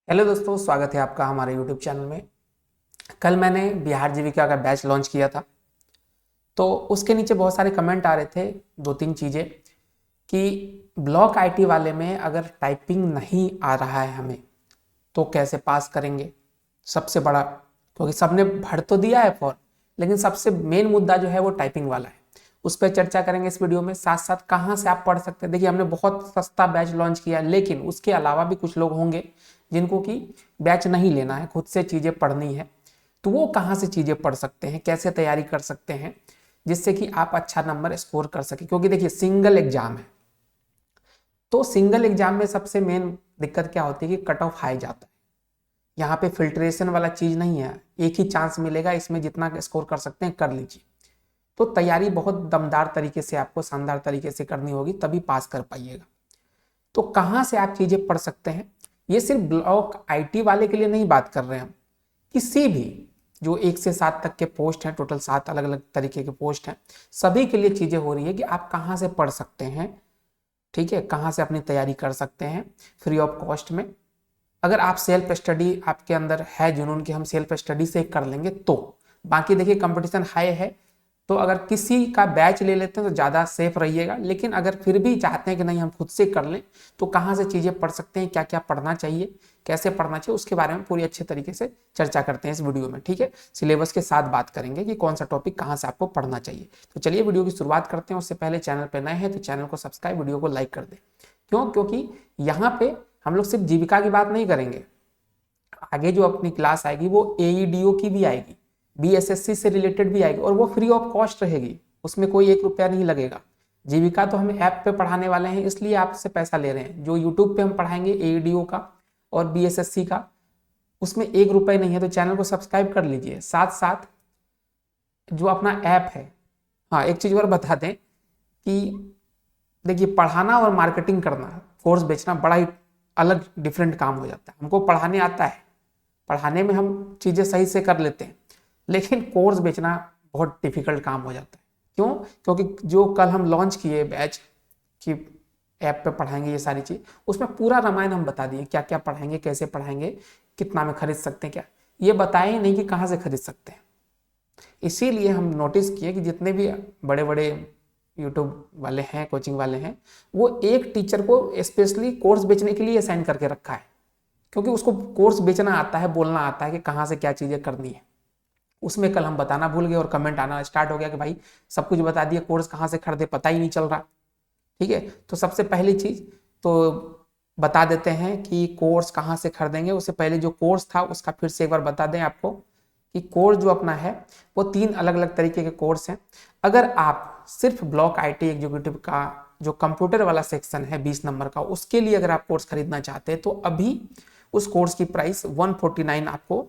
Hello दोस्तों, स्वागत है आपका हमारे यूट्यूब चैनल में। कल मैंने बिहार जीविका का बैच लॉन्च किया था, तो उसके नीचे बहुत सारे कमेंट आ रहे थे। दो तीन चीज़ें कि ब्लॉक आईटी वाले में अगर टाइपिंग नहीं आ रहा है हमें तो कैसे पास करेंगे। सबसे बड़ा, क्योंकि सबने भर तो दिया है फॉर्म, लेकिन सबसे मेन मुद्दा जो है वो टाइपिंग वाला है। उस पर चर्चा करेंगे इस वीडियो में। साथ साथ कहाँ से आप पढ़ सकते हैं। देखिए, हमने बहुत सस्ता बैच लॉन्च किया, लेकिन उसके अलावा भी कुछ लोग होंगे जिनको कि बैच नहीं लेना है, खुद से चीज़ें पढ़नी है। तो वो कहाँ से चीज़ें पढ़ सकते हैं, कैसे तैयारी कर सकते हैं जिससे कि आप अच्छा नंबर स्कोर कर सके। क्योंकि देखिए, सिंगल एग्जाम है, तो सिंगल एग्जाम में सबसे मेन दिक्कत क्या होती है कि कट ऑफ हाई जाता है। यहाँ पे फिल्ट्रेशन वाला चीज़ नहीं है, एक ही चांस मिलेगा, इसमें जितना स्कोर कर सकते हैं कर लीजिए। तो तैयारी बहुत दमदार तरीके से, आपको शानदार तरीके से करनी होगी, तभी पास कर पाइएगा। तो कहाँ से आप चीज़ें पढ़ सकते हैं, ये सिर्फ ब्लॉक आईटी वाले के लिए नहीं बात कर रहे हैं हम। किसी भी जो 1 से 7 तक के पोस्ट हैं, टोटल 7 अलग अलग तरीके के पोस्ट हैं, सभी के लिए चीज़ें हो रही है कि आप कहाँ से पढ़ सकते हैं। ठीक है, कहाँ से अपनी तैयारी कर सकते हैं फ्री ऑफ कॉस्ट में। अगर आप सेल्फ स्टडी, आपके अंदर है जुनून कि हम सेल्फ स्टडी से कर लेंगे, तो बाकी देखिए कंपटीशन हाई है, तो अगर किसी का बैच ले लेते हैं तो ज़्यादा सेफ रहिएगा। लेकिन अगर फिर भी चाहते हैं कि नहीं हम खुद से कर लें, तो कहाँ से चीज़ें पढ़ सकते हैं, क्या क्या पढ़ना चाहिए, कैसे पढ़ना चाहिए, उसके बारे में पूरी अच्छे तरीके से चर्चा करते हैं इस वीडियो में। ठीक है, सिलेबस के साथ बात करेंगे कि कौन सा टॉपिक कहाँ से आपको पढ़ना चाहिए। तो चलिए वीडियो की शुरुआत करते हैं। उससे पहले चैनल पर नए हैं तो चैनल को सब्सक्राइब, वीडियो को लाइक कर दें। क्यों? क्योंकि यहाँ पे हम लोग सिर्फ जीविका की बात नहीं करेंगे, आगे जो अपनी क्लास आएगी वो एईडीओ की भी आएगी, बीएसएससी से रिलेटेड भी आएगी, और वो फ्री ऑफ कॉस्ट रहेगी, उसमें कोई 1 रुपया नहीं लगेगा। जीविका तो हम ऐप पे पढ़ाने वाले हैं, इसलिए आपसे पैसा ले रहे हैं। जो यूट्यूब पे हम पढ़ाएंगे एईडीओ का और बीएसएससी का, उसमें 1 रुपये नहीं है। तो चैनल को सब्सक्राइब कर लीजिए। साथ साथ जो अपना ऐप है, हाँ एक चीज़ और बता दें कि देखिए, पढ़ाना और मार्केटिंग करना, कोर्स बेचना बड़ा ही अलग डिफरेंट काम हो जाता है। हमको पढ़ाने आता है, पढ़ाने में हम चीज़ें सही से कर लेते हैं, लेकिन कोर्स बेचना बहुत डिफिकल्ट काम हो जाता है। क्यों? क्योंकि जो कल हम लॉन्च किए बैच कि ऐप पे पढ़ाएंगे ये सारी चीज़, उसमें पूरा रामायण हम बता दिए, क्या क्या पढ़ाएंगे, कैसे पढ़ाएंगे, कितना में खरीद सकते हैं, क्या ये बताए ही नहीं कि कहाँ से खरीद सकते हैं। इसीलिए हम नोटिस किए कि जितने भी बड़े बड़े यूट्यूब वाले हैं, कोचिंग वाले हैं, वो एक टीचर को स्पेशली कोर्स बेचने के लिए असाइन करके रखा है। क्योंकि उसको कोर्स बेचना आता है, बोलना आता है कि कहाँ से क्या चीज़ें करनी है। उसमें कल हम बताना भूल गए और कमेंट आना स्टार्ट हो गया कि भाई सब कुछ बता दिया, कोर्स कहाँ से खरीदे पता ही नहीं चल रहा। ठीक है, तो सबसे पहली चीज़ तो बता देते हैं कि कोर्स कहाँ से खरीदेंगे। उससे पहले जो कोर्स था उसका फिर से एक बार बता दें आपको कि कोर्स जो अपना है वो 3 अलग अलग तरीके के कोर्स हैं। अगर आप सिर्फ ब्लॉक आईटी एग्जीक्यूटिव का जो कंप्यूटर वाला सेक्शन है 20 नंबर का, उसके लिए अगर आप कोर्स खरीदना चाहते हैं तो अभी उस कोर्स की प्राइस 149 आपको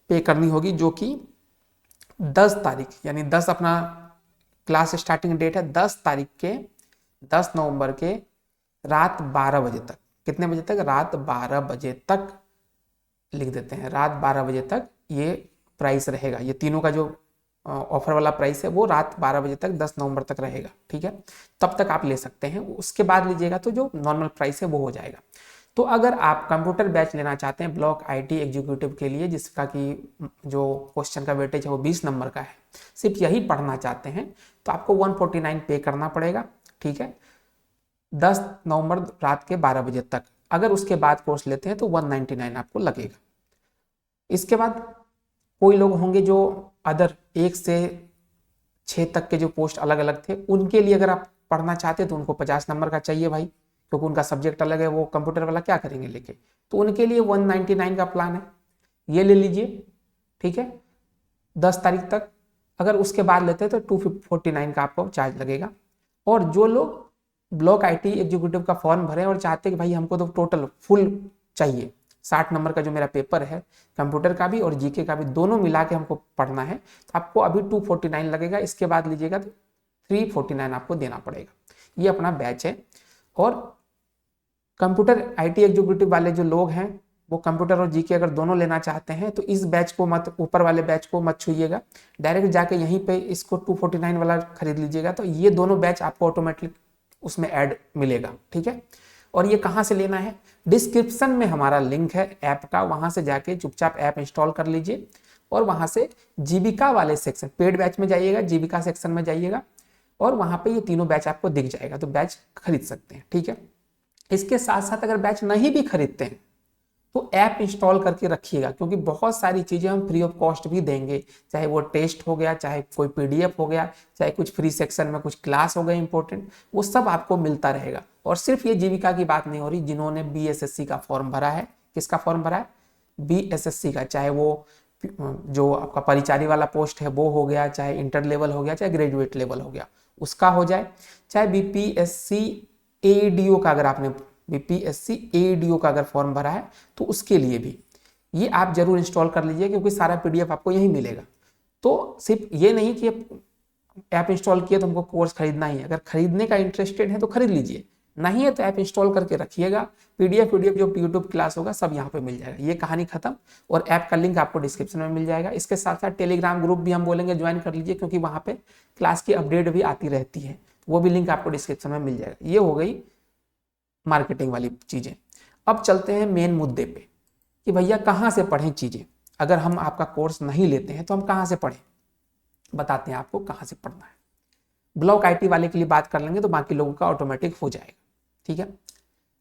पे करनी होगी, जो कि 10 तारीख यानी 10 अपना क्लास स्टार्टिंग डेट है, 10 तारीख के 10 नवंबर के रात 12 बजे तक। कितने बजे तक? रात 12 बजे तक लिख देते हैं, रात 12 बजे तक ये प्राइस रहेगा। ये तीनों का जो ऑफर वाला प्राइस है वो रात 12 बजे तक 10 नवंबर तक रहेगा। ठीक है, तब तक आप ले सकते हैं। उसके बाद लीजिएगा तो जो नॉर्मल प्राइस है वो हो जाएगा। तो अगर आप कंप्यूटर बैच लेना चाहते हैं ब्लॉक आईटी एग्जीक्यूटिव के लिए, जिसका कि जो क्वेश्चन का वेटेज है वो 20 नंबर का है, सिर्फ यही पढ़ना चाहते हैं, तो आपको 149 पे करना पड़ेगा। ठीक है, 10 नवंबर रात के 12 बजे तक। अगर उसके बाद कोर्स लेते हैं तो 199 आपको लगेगा। इसके बाद कोई लोग होंगे जो अदर 1 से 6 तक के जो पोस्ट अलग अलग थे, उनके लिए अगर आप पढ़ना चाहते हैं तो उनको 50 नंबर का चाहिए भाई, क्योंकि उनका सब्जेक्ट अलग है, वो कंप्यूटर वाला क्या करेंगे लेके। तो उनके लिए 199 का प्लान है, ये ले लीजिए। ठीक है, 10 तारीख तक। अगर उसके बाद लेते हैं तो 249 का आपको चार्ज लगेगा। और जो लोग ब्लॉक आईटी एग्जीक्यूटिव का फॉर्म भरें और चाहते हैं कि भाई हमको तो टोटल फुल चाहिए, 60 नंबर का जो मेरा पेपर है, कंप्यूटर का भी और जीके का भी, दोनों मिला के हमको पढ़ना है, तो आपको अभी 249 लगेगा। इसके बाद लीजिएगा तो 349 आपको देना पड़ेगा। ये अपना बैच है। और कंप्यूटर आईटी एग्जीक्यूटिव वाले जो लोग हैं, वो कंप्यूटर और जीके अगर दोनों लेना चाहते हैं तो इस बैच को मत, ऊपर वाले बैच को मत छूइएगा, डायरेक्ट जाके यहीं पे इसको 249 वाला खरीद लीजिएगा। तो ये दोनों बैच आपको ऑटोमेटिक उसमें ऐड मिलेगा। ठीक है, और ये कहाँ से लेना है, डिस्क्रिप्शन में हमारा लिंक है ऐप का, वहां से जाके चुपचाप ऐप इंस्टॉल कर लीजिए और वहां से जीविका वाले सेक्शन, पेड बैच में जाइएगा, जीविका सेक्शन में जाइएगा और वहां पे ये तीनों बैच आपको दिख जाएगा, तो बैच खरीद सकते हैं। ठीक है, इसके साथ साथ अगर बैच नहीं भी खरीदते हैं तो ऐप इंस्टॉल करके रखिएगा, क्योंकि बहुत सारी चीजें हम फ्री ऑफ कॉस्ट भी देंगे, चाहे वो टेस्ट हो गया, चाहे कोई पीडीएफ हो गया, चाहे कुछ फ्री सेक्शन में कुछ क्लास हो गए इंपॉर्टेंट, वो सब आपको मिलता रहेगा। और सिर्फ ये जीविका की बात नहीं हो रही, जिन्होंने बीएसएससी का फॉर्म भरा है, किसका फॉर्म भरा है, बीएसएससी का, चाहे वो जो आपका परिचारी वाला पोस्ट है वो हो गया, चाहे इंटर लेवल हो गया, चाहे ग्रेजुएट लेवल हो गया उसका हो जाए, चाहे बीपीएससी एडीओ का, अगर आपने बीपीएससी एडीओ का अगर फॉर्म भरा है तो उसके लिए भी ये आप जरूर इंस्टॉल कर लीजिए, क्योंकि सारा पीडीएफ आपको यहीं मिलेगा। तो सिर्फ ये नहीं कि ऐप इंस्टॉल किया तो हमको कोर्स खरीदना ही है, अगर खरीदने का इंटरेस्टेड है तो खरीद लीजिए, नहीं है तो ऐप इंस्टॉल करके रखिएगा, पीडीएफ जो यूट्यूब क्लास होगा सब यहाँ पे मिल जाएगा। ये कहानी खत्म, और ऐप का लिंक आपको डिस्क्रिप्शन में मिल जाएगा। इसके साथ साथ टेलीग्राम ग्रुप भी हम बोलेंगे ज्वाइन कर लीजिए, क्योंकि वहाँ पे क्लास की अपडेट भी आती रहती है, वो भी लिंक आपको डिस्क्रिप्शन में मिल जाएगा। ये हो गई मार्केटिंग वाली चीजें। अब चलते हैं मेन मुद्दे पे कि भैया कहाँ से पढ़ें चीजें, अगर हम आपका कोर्स नहीं लेते हैं तो हम कहाँ से पढ़ें, बताते हैं आपको कहाँ से पढ़ना है। ब्लॉक आईटी वाले के लिए बात कर लेंगे तो बाकी लोगों का ऑटोमेटिक हो जाएगा। ठीक है,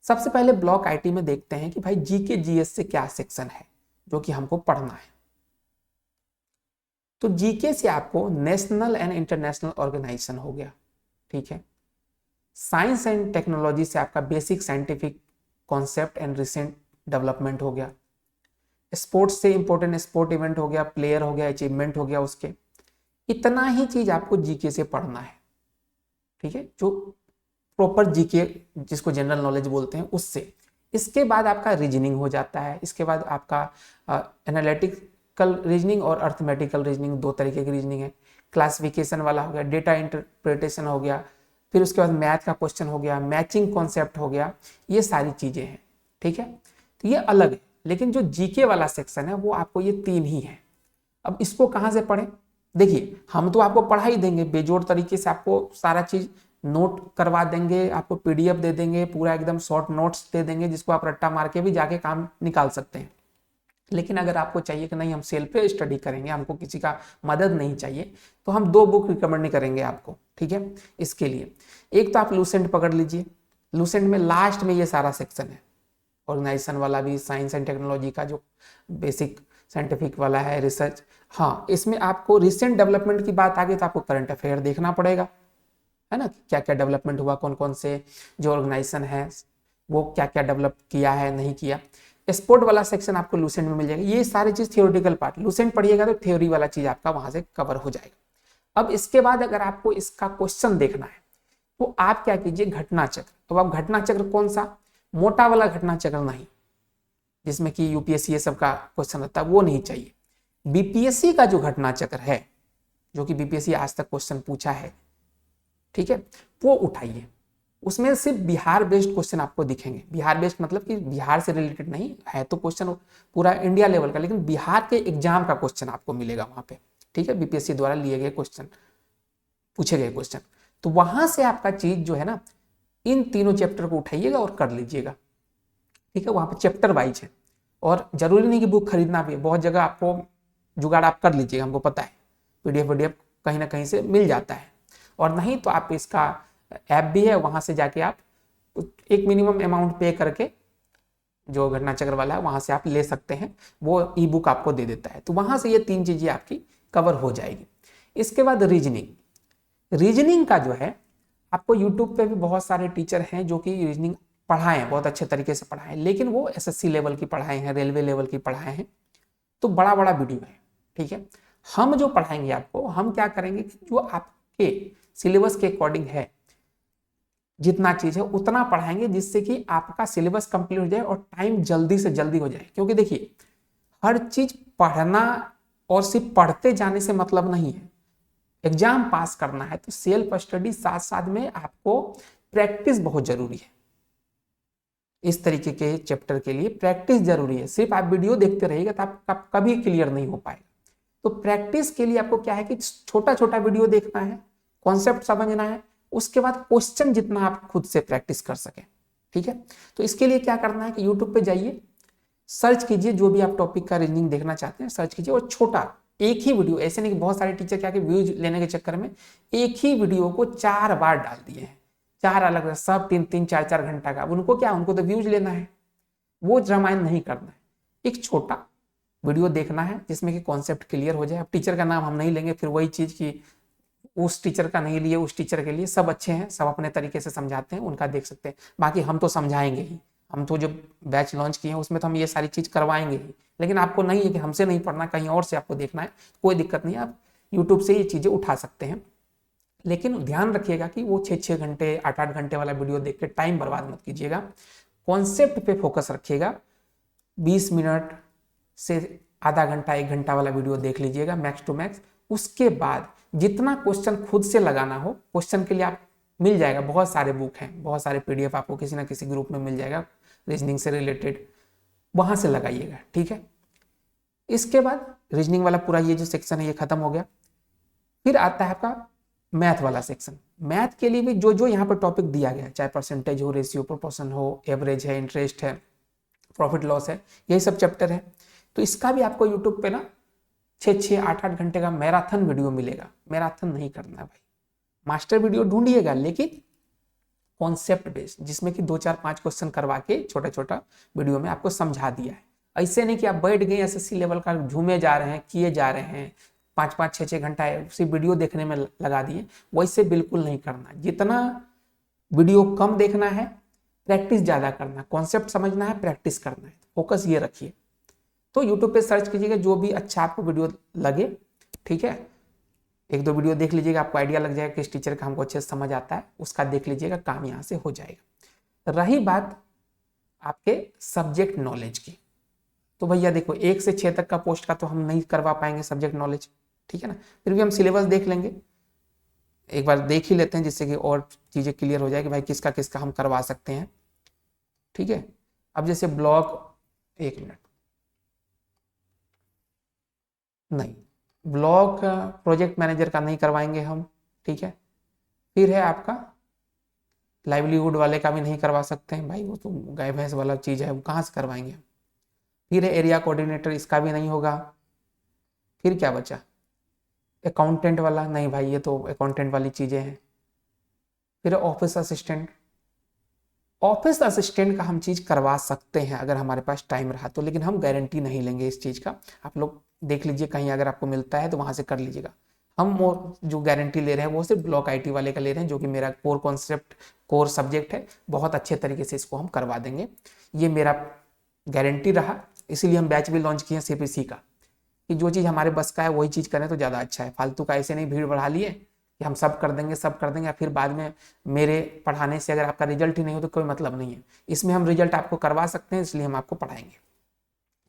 सबसे पहले ब्लॉक आईटी में देखते हैं कि भाई जीके जीएस से क्या सेक्शन है जो कि हमको पढ़ना है। तो जीके से आपको नेशनल एंड इंटरनेशनल ऑर्गेनाइजेशन हो गया। ठीक है, साइंस एंड टेक्नोलॉजी से आपका basic scientific concept and recent development हो गया। स्पोर्ट्स से इंपॉर्टेंट स्पोर्ट इवेंट हो गया, प्लेयर हो गया, अचीवमेंट हो गया उसके। इतना ही चीज आपको जीके से पढ़ना है। ठीक है, जो प्रॉपर जीके जिसको जनरल नॉलेज बोलते हैं उससे। इसके बाद आपका रीजनिंग हो जाता है, इसके बाद आपका एनालिटिकल रीजनिंग और अर्थमेटिकल रीजनिंग, दो तरीके की रीजनिंग है। क्लासिफिकेशन वाला हो गया, डेटा इंटरप्रिटेशन हो गया, फिर उसके बाद मैथ का क्वेश्चन हो गया, मैचिंग कॉन्सेप्ट हो गया, ये सारी चीजें हैं। ठीक है, तो ये अलग है, लेकिन जो जीके वाला सेक्शन है वो आपको ये तीन ही है। अब इसको कहाँ से पढ़ें, देखिए हम तो आपको पढ़ा ही देंगे बेजोड़ तरीके से, आपको सारा चीज नोट करवा देंगे, आपको पीडीएफ दे देंगे, पूरा एकदम शॉर्ट नोट्स दे देंगे जिसको आप रट्टा मार के भी जाके काम निकाल सकते हैं। लेकिन अगर आपको चाहिए कि नहीं हम सेल्फ स्टडी करेंगे, हमको किसी का मदद नहीं चाहिए, तो हम दो बुक रिकमेंड करेंगे आपको। ठीक है, इसके लिए एक तो आप लूसेंट पकड़ लीजिए, लूसेंट में लास्ट में ये सारा सेक्शन है, ऑर्गेनाइजेशन वाला भी, साइंस एंड टेक्नोलॉजी का जो बेसिक साइंटिफिक वाला है, रिसर्च। हाँ, इसमें आपको रिसेंट डेवलपमेंट की बात आ गई तो आपको करंट अफेयर देखना पड़ेगा, है ना, क्या क्या डेवलपमेंट हुआ, कौन कौन से जो ऑर्गेनाइजेशन है वो क्या क्या डेवलप किया है नहीं किया। स्पोर्ट वाला सेक्शन आपको लूसेंट में मिल जाएगा। ये सारी चीज थियोरेटिकल पार्ट, लूसेंट पढ़िएगा तो थ्योरी वाला चीज आपका वहां से कवर हो जाएगा। अब इसके बाद अगर आपको इसका क्वेश्चन देखना है तो आप क्या कीजिए, घटना चक्र। तो आप घटना चक्र कौन सा, मोटा वाला घटना चक्र नहीं, जिसमें कि यूपीएससी ये सब का क्वेश्चन रहता है, वो नहीं चाहिए। बीपीएससी का जो घटना चक्र है, जो कि बीपीएससी आज तक क्वेश्चन पूछा है, ठीक है, वो उठाइए। उसमें सिर्फ बिहार बेस्ड क्वेश्चन आपको दिखेंगे। बिहार बेस्ड मतलब कि बिहार से रिलेटेड नहीं है, तो क्वेश्चन पूरा इंडिया लेवल का, लेकिन बिहार के एग्जाम का क्वेश्चन आपको मिलेगा वहां पे। ठीक है, बीपीएससी द्वारा लिए गए क्वेश्चन, पूछे गए क्वेश्चन, तो वहां से आपका चीज जो है ना, इन तीनों चैप्टर को उठाइएगा और कर लीजिएगा। ठीक है, वहां पे चैप्टर वाइज है, और जरूरी नहीं कि बुक खरीदना भी है, बहुत जगह आपको जुगाड़ आप कर लीजिएगा, हमको पता है पीडीएफ कहीं ना कहीं से मिल जाता है। और नहीं तो आप इसका ऐप भी है, वहां से जाके आप एक मिनिमम अमाउंट पे करके जो घटना चक्र वाला है वहां से आप ले सकते हैं, वो ई बुक आपको दे देता है। तो वहां से ये तीन चीजें आपकी कवर हो जाएगी। इसके बाद रीजनिंग का जो है, आपको यूट्यूब पे भी बहुत सारे टीचर हैं जो कि रीजनिंग पढ़ाए, बहुत अच्छे तरीके से पढ़ाए, लेकिन वो एसएससी लेवल की पढ़ाए हैं, रेलवे लेवल की पढ़ाए हैं, तो बड़ा बड़ा वीडियो है। ठीक है, हम जो पढ़ाएंगे आपको, हम क्या करेंगे कि जो आपके सिलेबस के अकॉर्डिंग है, जितना चीज है उतना पढ़ाएंगे, जिससे कि आपका सिलेबस कंप्लीट हो जाए और टाइम जल्दी से जल्दी हो जाए। क्योंकि देखिए, हर चीज पढ़ना और सिर्फ पढ़ते जाने से मतलब नहीं है। एग्जाम पास करना है तो सेल्फ स्टडी साथ साथ में आपको प्रैक्टिस बहुत जरूरी है। इस तरीके के चैप्टर के लिए प्रैक्टिस जरूरी है। सिर्फ आप वीडियो देखते रहिएगा तो आप कभी क्लियर नहीं हो पाएगा। तो प्रैक्टिस के लिए आपको क्या है कि छोटा छोटा वीडियो देखना है, कॉन्सेप्ट समझना है, उसके बाद क्वेश्चन जितना आप खुद से प्रैक्टिस कर सकें। ठीक है। तो इसके लिए क्या करना है कि यूट्यूब पे जाइए, सर्च कीजिए जो भी आप टॉपिक का रीजनिंग देखना चाहते हैं, सर्च कीजिए और छोटा एक ही वीडियो, ऐसे नहीं कि बहुत सारे टीचर क्या कि व्यूज लेने के चक्कर में एक ही वीडियो को 4 बार डाल दिए हैं, 4 अलग सब 3-3 4-4 घंटा का। उनको क्या, उनको तो व्यूज लेना है, वो रामायण नहीं करना है। एक छोटा वीडियो देखना है जिसमें कि कॉन्सेप्ट क्लियर हो जाए। अब टीचर का नाम हम नहीं लेंगे, फिर वही चीज की उस टीचर का नहीं लिए, उस टीचर के लिए सब अच्छे हैं, सब अपने तरीके से समझाते हैं, उनका देख सकते हैं। बाकी हम तो समझाएंगे ही, हम तो जो बैच लॉन्च किए हैं उसमें तो हम ये सारी चीज करवाएंगे ही। लेकिन आपको नहीं है कि हमसे नहीं पढ़ना, कहीं और से आपको देखना है, कोई दिक्कत नहीं है, आप यूट्यूब से ये चीजें उठा सकते हैं। लेकिन ध्यान रखिएगा कि वो 6-6 घंटे 8-8 घंटे वाला वीडियो देख के टाइम बर्बाद मत कीजिएगा, कॉन्सेप्ट पे फोकस रखिएगा। 20 मिनट से आधा घंटा 1 घंटा वाला वीडियो देख लीजिएगा मैक्स टू मैक्स। उसके बाद जितना क्वेश्चन खुद से लगाना हो, क्वेश्चन के लिए आप मिल जाएगा, बहुत सारे बुक हैं, बहुत सारे पीडीएफ आपको किसी ना किसी ग्रुप में मिल जाएगा रीजनिंग से रिलेटेड, वहां से लगाइएगा, ठीक है। इसके बाद रीजनिंग वाला पूरा ये जो सेक्शन है ये खत्म हो गया। फिर आता है आपका मैथ वाला सेक्शन। मैथ के लिए भी जो जो यहाँ पर टॉपिक दिया गया है, चाहे परसेंटेज हो, रेशियो प्रोपोर्शन हो, एवरेज है, इंटरेस्ट है, प्रॉफिट लॉस है, यही सब चैप्टर है। तो इसका भी आपको यूट्यूब पे ना 6-6 8-8 घंटे का मैराथन वीडियो मिलेगा। मैराथन नहीं करना है भाई, मास्टर वीडियो ढूंढिएगा लेकिन कॉन्सेप्ट बेस्ड, जिसमें कि 2-4-5 क्वेश्चन करवा के छोटा छोटा वीडियो में आपको समझा दिया है। ऐसे नहीं कि आप बैठ गए एसएससी लेवल का झूमे जा रहे हैं, किए जा रहे हैं, 5-5 6-6 घंटा उसी वीडियो देखने में लगा दिए, वैसे बिल्कुल नहीं करना। जितना वीडियो कम देखना है, प्रैक्टिस ज्यादा करना, कॉन्सेप्ट समझना है, प्रैक्टिस करना है, फोकस ये रखिए। तो यूट्यूब पे सर्च कीजिएगा जो भी अच्छा आपको वीडियो लगे, ठीक है। 1-2 वीडियो देख लीजिएगा, आपको आइडिया लग जाएगा किस टीचर का हमको अच्छे से समझ आता है, उसका देख लीजिएगा, काम यहाँ से हो जाएगा। रही बात आपके सब्जेक्ट नॉलेज की, तो भैया देखो 1 से 6 तक का पोस्ट का तो हम नहीं करवा पाएंगे सब्जेक्ट नॉलेज, ठीक है ना। फिर भी हम सिलेबस देख लेंगे, एक बार देख ही लेते हैं जिससे कि और चीजें क्लियर हो जाए कि भाई किसका किसका हम करवा सकते हैं, ठीक है। अब जैसे ब्लॉक, 1 मिनट, नहीं, ब्लॉक प्रोजेक्ट मैनेजर का नहीं करवाएंगे हम, ठीक है। फिर है आपका लाइवलीहुड वाले का भी नहीं करवा सकते हैं भाई, वो तो गाय भैंस वाला चीज है, वो कहाँ से करवाएंगे। फिर है एरिया कोऑर्डिनेटर, इसका भी नहीं होगा। फिर क्या बचा, अकाउंटेंट वाला, नहीं भाई ये तो अकाउंटेंट वाली चीजें हैं। फिर ऑफिस असिस्टेंट, ऑफिस असिस्टेंट का हम चीज करवा सकते हैं अगर हमारे पास टाइम रहा तो, लेकिन हम गारंटी नहीं लेंगे इस चीज का। आप लोग देख लीजिए कहीं अगर आपको मिलता है तो वहां से कर लीजिएगा। हम जो गारंटी ले रहे हैं वो सिर्फ ब्लॉक आईटी वाले का ले रहे हैं, जो कि मेरा कोर कॉन्सेप्ट, कोर सब्जेक्ट है, बहुत अच्छे तरीके से इसको हम करवा देंगे, ये मेरा गारंटी रहा। इसीलिए हम बैच भी लॉन्च किए हैं सिर्फ इसी का, कि जो चीज़ हमारे बस का है वही चीज़ करें तो ज़्यादा अच्छा है। फालतू का ऐसे नहीं भीड़ बढ़ा लिए कि हम सब कर देंगे सब कर देंगे, या फिर बाद में मेरे पढ़ाने से अगर आपका रिजल्ट ही नहीं हो तो कोई मतलब नहीं है। इसमें हम रिजल्ट आपको करवा सकते हैं, इसलिए हम आपको पढ़ाएंगे,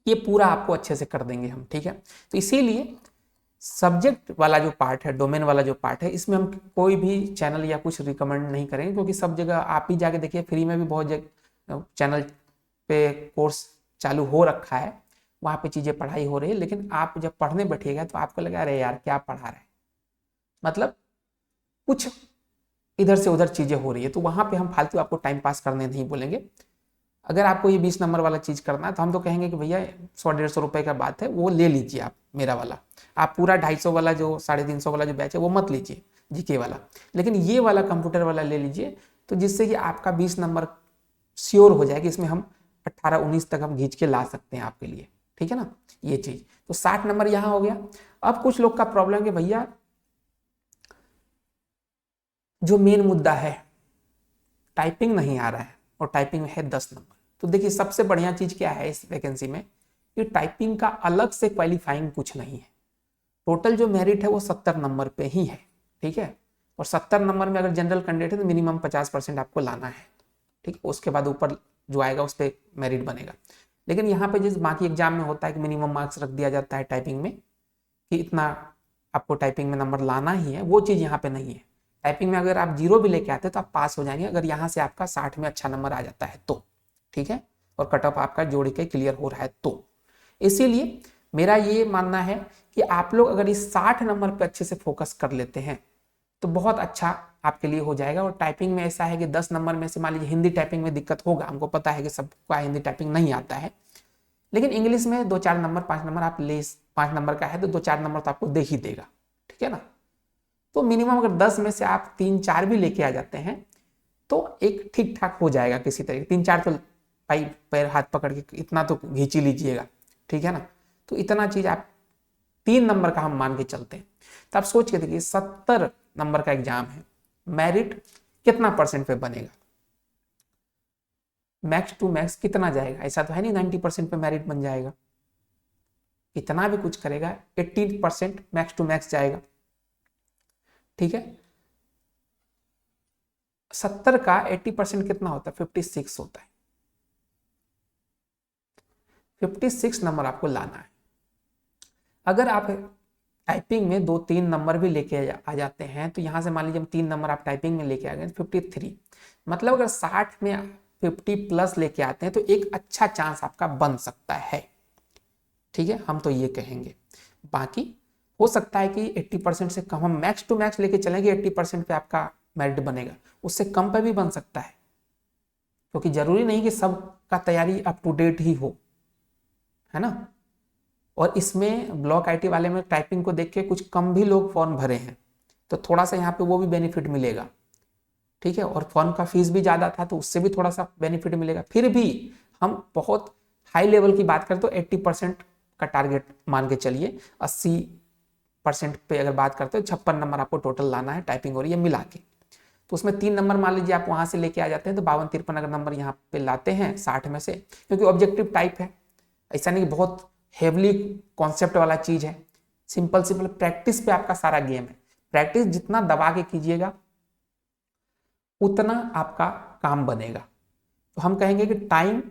ये पूरा आपको अच्छे से कर देंगे हम, ठीक है। तो इसीलिए सब्जेक्ट वाला जो पार्ट है, डोमेन वाला जो पार्ट है, इसमें हम कोई भी चैनल या कुछ रिकमेंड नहीं करेंगे, क्योंकि सब जगह आप ही जाके देखिए, फ्री में भी बहुत जगह चैनल पे कोर्स चालू हो रखा है, वहाँ पे चीज़ें पढ़ाई हो रही है। लेकिन आप जब पढ़ने बैठिएगा तो आपको लगा अरे यार क्या पढ़ा रहे हैं, मतलब कुछ इधर से उधर चीज़ें हो रही है, तो वहाँ पे हम फालतू आपको टाइम पास करने नहीं बोलेंगे। अगर आपको ये 20 नंबर वाला चीज़ करना है तो हम तो कहेंगे कि भैया 100-150 रुपये का बात है, वो ले लीजिए आप मेरा वाला। आप पूरा 250 वाला जो 350 वाला जो बैच है वो मत लीजिए जीके वाला, लेकिन ये वाला कंप्यूटर वाला ले लीजिए, तो जिससे कि आपका 20 नंबर श्योर हो जाए कि इसमें हम 18-19 तक हम खींच के ला सकते हैं आपके लिए, ठीक है ना, ये चीज़। तो 60 नंबर यहाँ हो गया। अब कुछ लोग का प्रॉब्लम है कि भैया जो मेन मुद्दा है टाइपिंग नहीं आ रहा है, और टाइपिंग में है 10 नंबर। तो देखिए सबसे बढ़िया चीज क्या है इस वैकेंसी में, कि टाइपिंग का अलग से क्वालिफाइंग कुछ नहीं है। टोटल जो मेरिट है वो 70 नंबर पे ही है, ठीक है। और 70 नंबर में अगर जनरल कैंडिडेट है तो मिनिमम 50% आपको लाना है, ठीक है। उसके बाद ऊपर जो आएगा उस पर मेरिट बनेगा। लेकिन यहाँ पे जिस बाकी एग्जाम में होता है कि मिनिमम मार्क्स रख दिया जाता है टाइपिंग में, कि इतना आपको टाइपिंग में नंबर लाना ही है, वो चीज़ यहाँ पे नहीं है। टाइपिंग में अगर आप 0 भी लेके आते तो आप पास हो जाएंगे, अगर यहाँ से आपका 60 में अच्छा नंबर आ जाता है तो, ठीक है, और कट ऑफ आपका जोड़ के क्लियर हो रहा है तो। इसीलिए मेरा ये मानना है कि आप लोग अगर इस 60 नंबर पे अच्छे से फोकस कर लेते हैं तो बहुत अच्छा आपके लिए हो जाएगा। और टाइपिंग में ऐसा है कि 10 नंबर में से मान लीजिए हिंदी टाइपिंग में दिक्कत होगा, हमको पता है कि सबका हिंदी टाइपिंग नहीं आता है, लेकिन इंग्लिश में 2-4 नंबर 5 नंबर आप ले, 5 नंबर का है तो 2-4 नंबर तो आपको दे ही देगा, ठीक है ना। तो मिनिमम अगर 10 में से आप 3-4 भी लेके आ जाते हैं तो एक ठीक ठाक हो जाएगा किसी तरीके। 3-4 तो भाई पैर हाथ पकड़ के इतना तो घींच ही लीजिएगा, ठीक है ना। तो इतना चीज आप 3 नंबर का हम मान के चलते हैं। तो आप सोच के देखिए 70 नंबर का एग्जाम है, मेरिट कितना परसेंट पे बनेगा, मैक्स टू मैक्स कितना जाएगा, ऐसा तो है नहीं 90% पे मेरिट बन जाएगा। इतना भी कुछ करेगा 80% मैक्स टू मैक्स जाएगा, ठीक है। 70 का 80% कितना होता है, 56 होता है। 56 नंबर आपको लाना है। अगर आप टाइपिंग में 2-3 नंबर भी लेके आ जाते हैं तो यहां से मान लीजिए 3 नंबर आप टाइपिंग में लेके आ गए 53, मतलब अगर 60 में 50 प्लस लेके आते हैं तो एक अच्छा चांस आपका बन सकता है, ठीक है। हम तो ये कहेंगे, बाकी हो सकता है कि 80% से कम, हम मैक्स टू मैक्स लेके चलेंगे 80% पे आपका मेरिट बनेगा, उससे कम पे भी बन सकता है, क्योंकि जरूरी नहीं कि सबका तैयारी अप टू डेट ही हो, है ना। और इसमें ब्लॉक आईटी वाले में टाइपिंग को देख के कुछ कम भी लोग फॉर्म भरे हैं, तो थोड़ा सा यहाँ पे वो भी बेनिफिट मिलेगा, ठीक है। और फॉर्म का फीस भी ज़्यादा था तो उससे भी थोड़ा सा बेनिफिट मिलेगा। फिर भी हम बहुत हाई लेवल की बात करें तो 80% का टारगेट मान के चलिए। 80% पे अगर बात करते हो 56 नंबर आपको टोटल लाना है टाइपिंग और ये मिला के। तो उसमें 3 नंबर मान लीजिए आप वहाँ से लेके आ जाते हैं तो 52-53 अगर नंबर यहाँ पे लाते हैं 60 में से, क्योंकि ऑब्जेक्टिव टाइप है, ऐसा नहीं कि बहुत हेवली कॉन्सेप्ट वाला चीज है, सिंपल सिंपल प्रैक्टिस पे आपका सारा गेम है। प्रैक्टिस जितना दबा के कीजिएगा उतना आपका काम बनेगा। तो हम कहेंगे कि टाइम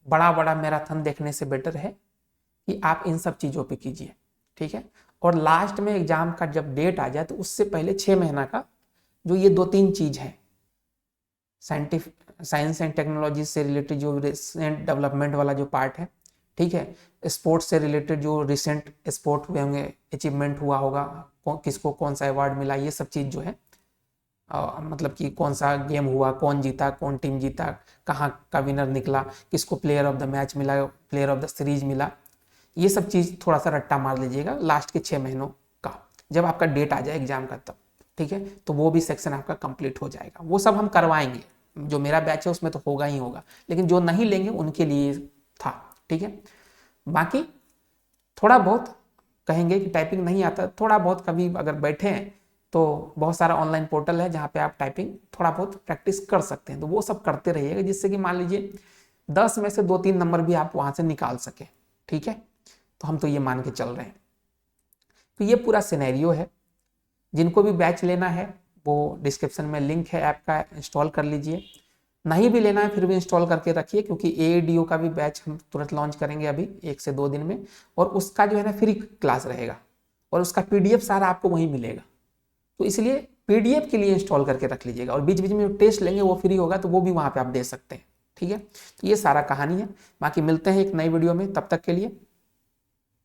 बड़ा बड़ा मैराथन देखने से बेटर है कि आप इन सब चीजों पे कीजिए, ठीक है। और लास्ट में एग्जाम का जब डेट आ जाए तो उससे पहले 6 महीना का जो ये 2-3 चीज है, साइंस एंड टेक्नोलॉजी से रिलेटेड जो रिसेंट डेवलपमेंट वाला जो पार्ट है, ठीक है, स्पोर्ट्स से रिलेटेड जो रिसेंट स्पोर्ट हुए होंगे, अचीवमेंट हुआ होगा, किसको कौन सा अवार्ड मिला, ये सब चीज़ जो है मतलब कि कौन सा गेम हुआ, कौन जीता, कौन टीम जीता, कहाँ का विनर निकला, किसको प्लेयर ऑफ द मैच मिला, प्लेयर ऑफ द सीरीज मिला, ये सब चीज़ थोड़ा सा रट्टा मार लीजिएगा लास्ट के 6 महीनों का, जब आपका डेट आ जाए एग्जाम का तब, ठीक है। तो वो भी सेक्शन आपका कंप्लीट हो जाएगा, वो सब हम करवाएंगे। जो मेरा बैच है उसमें तो होगा ही होगा, लेकिन जो नहीं लेंगे उनके लिए था, ठीक है। बाकी थोड़ा बहुत कहेंगे कि टाइपिंग नहीं आता, थोड़ा बहुत कभी अगर बैठे हैं तो बहुत सारा ऑनलाइन पोर्टल है जहाँ पे आप टाइपिंग थोड़ा बहुत प्रैक्टिस कर सकते हैं, तो वो सब करते रहिएगा, जिससे कि मान लीजिए 10 में से 2-3 नंबर भी आप वहाँ से निकाल सके, ठीक है। तो हम तो ये मान के चल रहे हैं। तो ये पूरा सिनेरियो है। जिनको भी बैच लेना है वो डिस्क्रिप्शन में लिंक है ऐप का, इंस्टॉल कर लीजिए। नहीं भी लेना है फिर भी इंस्टॉल करके रखिए, क्योंकि AADO का भी बैच हम तुरंत लॉन्च करेंगे अभी 1 से 2 दिन में, और उसका जो है ना फ्री क्लास रहेगा और उसका PDF सारा आपको वहीं मिलेगा। तो इसलिए PDF के लिए इंस्टॉल करके रख लीजिएगा, और बीच बीच में टेस्ट लेंगे वो फ्री होगा तो वो भी वहाँ पे आप दे सकते हैं, ठीक है। तो ये सारा कहानी है। बाकी मिलते हैं एक नई वीडियो में, तब तक के लिए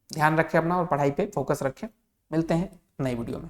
ध्यान रखें अपना और पढ़ाई पे फोकस रखें। मिलते हैं नई वीडियो में।